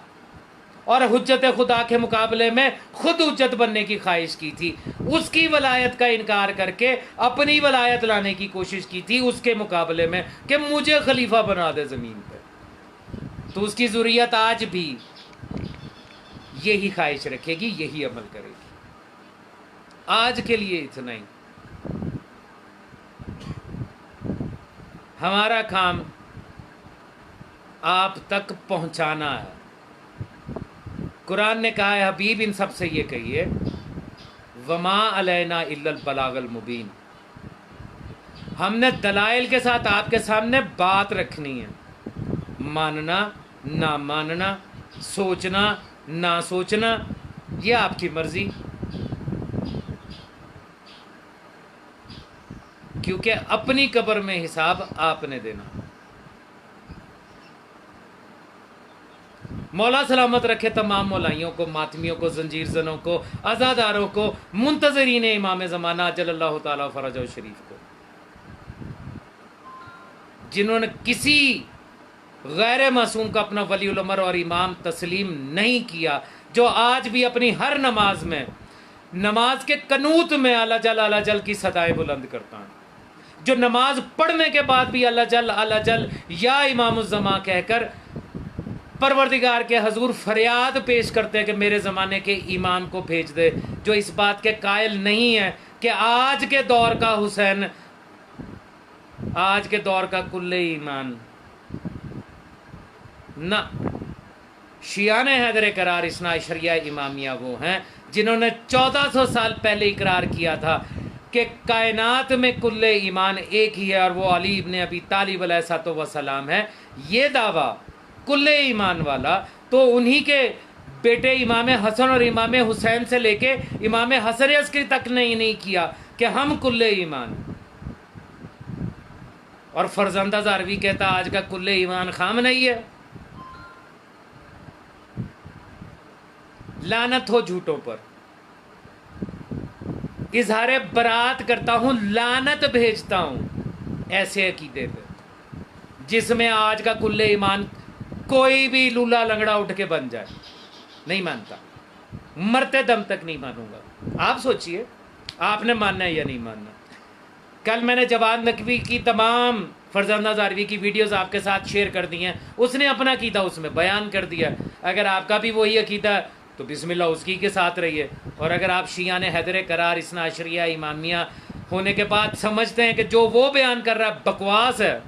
اور حجت خدا کے مقابلے میں خود حجت بننے کی خواہش کی تھی. اس کی ولایت کا انکار کر کے اپنی ولایت لانے کی کوشش کی تھی اس کے مقابلے میں کہ مجھے خلیفہ بنا دے زمین پہ. تو اس کی ذریت آج بھی یہی خواہش رکھے گی، یہی عمل کرے گی. آج کے لیے اتنا ہی. ہمارا کام آپ تک پہنچانا ہے. قرآن نے کہا ہے حبیب ان سب سے یہ کہیے وما علینا الا البلاغ المبین. ہم نے دلائل کے ساتھ آپ کے سامنے بات رکھنی ہے. ماننا نہ ماننا، سوچنا نہ سوچنا، یہ آپ کی مرضی، کیونکہ اپنی قبر میں حساب آپ نے دینا. مولا سلامت رکھے تمام مولائیوں کو، ماتمیوں کو، زنجیر زنوں کو، عزاداروں کو، منتظرین امام زمانہ اجل اللہ تعالیٰ فرجہ شریف کو، جنہوں نے کسی غیر معصوم کا اپنا ولی الامر اور امام تسلیم نہیں کیا، جو آج بھی اپنی ہر نماز میں، نماز کے قنوت میں اللہ جل کی صدائیں بلند کرتا ہے، جو نماز پڑھنے کے بعد بھی اللہ جل یا امام الزمان کہہ کر پروردگار کے حضور فریاد پیش کرتے ہیں کہ میرے زمانے کے امام کو بھیج دے، جو اس بات کے قائل نہیں ہے کہ آج کے دور کا حسین، آج کے دور کا کل ایمان نہ. شیعان حیدر قرار اثنا عشریہ امامیہ وہ ہیں جنہوں نے 1400 سال پہلے اقرار کیا تھا کہ کائنات میں کل ایمان ایک ہی ہے اور وہ علی ابن ابی طالب علیہ الصلوۃ والسلام ہے. یہ دعویٰ کل ایمان والا تو انہی کے بیٹے امام حسن اور امام حسین سے لے کے امام حسن عسکری تک نے نہیں کیا کہ ہم کل ایمان. اور فرزندہ زاروی کہتا آج کا کل ایمان خام نہیں ہے. لعنت ہو جھوٹوں پر. اظہار برات کرتا ہوں، لعنت بھیجتا ہوں ایسے عقیدے پہ جس میں آج کا کل ایمان کوئی بھی لولا لنگڑا اٹھ کے بن جائے، نہیں مانتا، مرتے دم تک نہیں مانوں گا۔ آپ سوچئے آپ نے ماننا ہے یا نہیں ماننا۔ کل میں نے جواد نقوی کی تمام فرزانہ زاروی کی ویڈیوز آپ کے ساتھ شیئر کر دی ہیں، اس نے اپنا عقیدہ اس میں بیان کر دیا۔ اگر آپ کا بھی وہی عقیدہ ہے تو بسم اللہ اس کی کے ساتھ رہیے، اور اگر آپ شیعہ نے حیدر قرار اثنا عشریہ امامیہ ہونے کے بعد سمجھتے ہیں کہ جو وہ بیان کر رہا ہے بکواس ہے،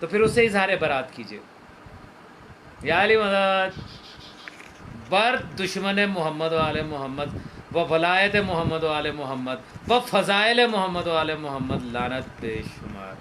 تو پھر اس سے اظہار برات کیجیے۔ یا علی مدد، برد دشمن محمد و آل محمد و ولایت محمد و آل محمد و فضائل محمد و آل محمد، لعنت بے شمار۔